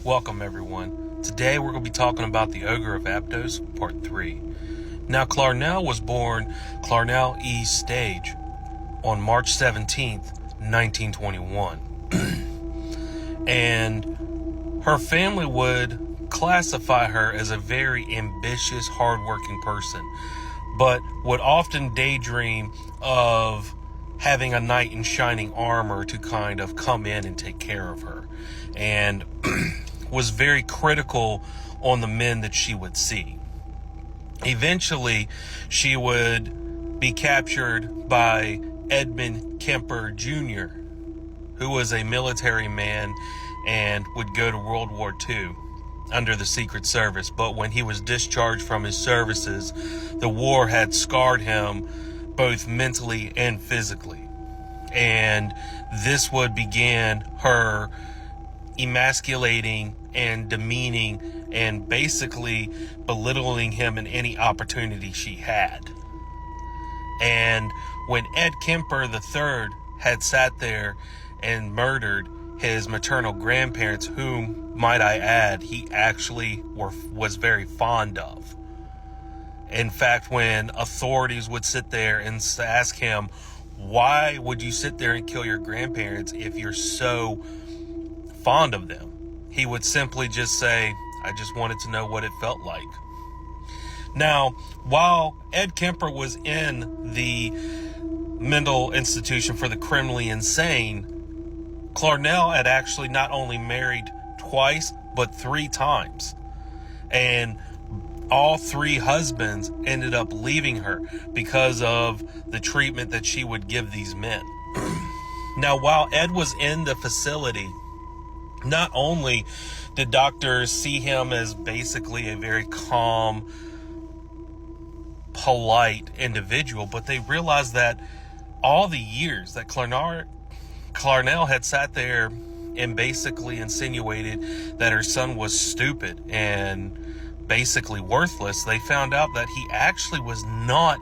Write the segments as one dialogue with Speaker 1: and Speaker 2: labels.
Speaker 1: Welcome everyone. Today we're going to be talking about the Ogre of Aptos, Part 3. Now Clarnell was born Clarnell E. Stage on March 17th, 1921. And her family would classify her as a very ambitious, hardworking person, but would often daydream of having a knight in shining armor to kind of come in and take care of her, and was very critical on the men that she would see. Eventually, she would be captured by Edmund Kemper Jr., who was a military man and would go to World War II under the Secret Service. But when he was discharged from his services, the war had scarred him both mentally and physically. And this would begin her emasculating and demeaning and basically belittling him in any opportunity she had. And when Ed Kemper III had sat there and murdered his maternal grandparents, whom, might I add, he actually was very fond of. In fact, when authorities would sit there and ask him, why would you sit there and kill your grandparents if you're so fond of them? He would simply just say, I just wanted to know what it felt like. Now, while Ed Kemper was in the mental institution for the criminally insane, Clarnell had actually not only married twice, but 3 times. And all 3 husbands ended up leaving her because of the treatment that she would give these men. Now, while Ed was in the facility, not only did doctors see him as basically a very calm, polite individual, but they realized that all the years that Clarnell had sat there and basically insinuated that her son was stupid and basically worthless, they found out that he actually was not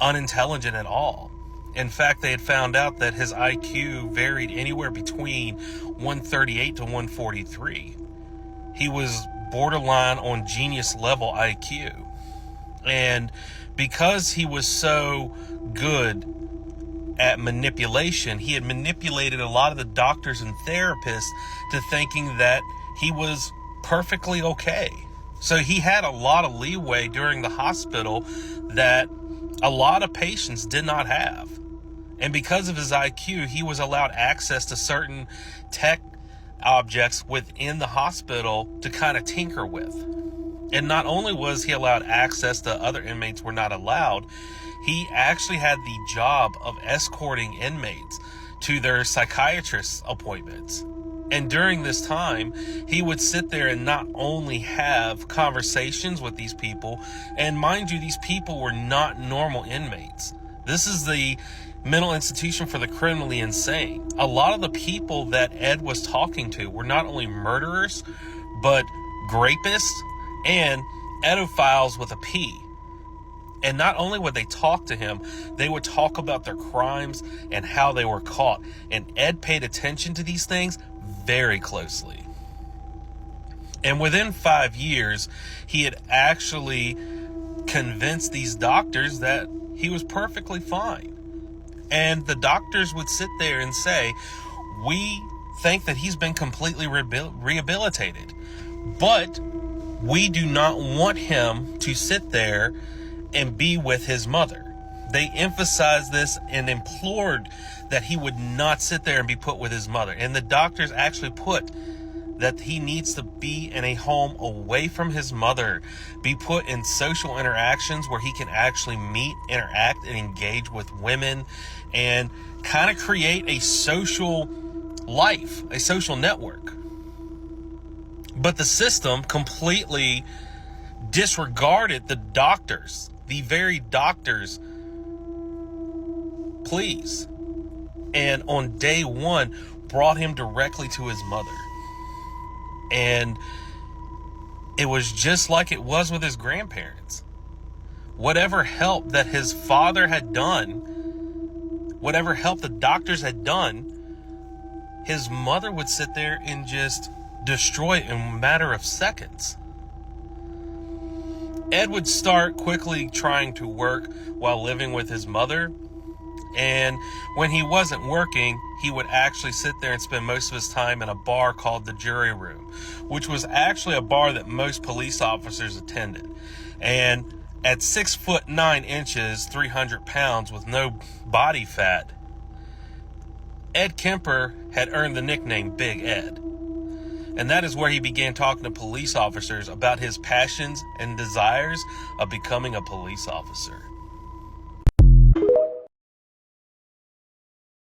Speaker 1: unintelligent at all. In fact, they had found out that his IQ varied anywhere between 138 to 143. He was borderline on genius level IQ. And because he was so good at manipulation, he had manipulated a lot of the doctors and therapists to thinking that he was perfectly okay. So he had a lot of leeway during the hospital that a lot of patients did not have. And because of his IQ, he was allowed access to certain tech objects within the hospital to kind of tinker with. And not only was he allowed access to other inmates were not allowed, he actually had the job of escorting inmates to their psychiatrist appointments. And during this time, he would sit there and not only have conversations with these people, and mind you, these people were not normal inmates. This is the mental institution for the criminally insane. A lot of the people that Ed was talking to were not only murderers, but rapists and pedophiles with a P. And not only would they talk to him, they would talk about their crimes and how they were caught. And Ed paid attention to these things very closely. And within 5 years, he had actually convinced these doctors that he was perfectly fine. And the doctors would sit there and say, we think that he's been completely rehabilitated, but we do not want him to sit there and be with his mother. They emphasized this and implored that he would not sit there and be put with his mother. And the doctors actually put that he needs to be in a home away from his mother, be put in social interactions where he can actually meet, interact, and engage with women, and kind of create a social life, a social network. But the system completely disregarded the doctors, the very doctors' pleas, and on day 1 brought him directly to his mother. And it was just like it was with his grandparents. Whatever help that his father had done, whatever help the doctors had done, his mother would sit there and just destroy it in a matter of seconds. Ed would start quickly trying to work while living with his mother. And when he wasn't working, he would actually sit there and spend most of his time in a bar called the Jury Room, which was actually a bar that most police officers attended. And at 6'9", 300 pounds with no body fat, Ed Kemper had earned the nickname Big Ed. And that is where he began talking to police officers about his passions and desires of becoming a police officer.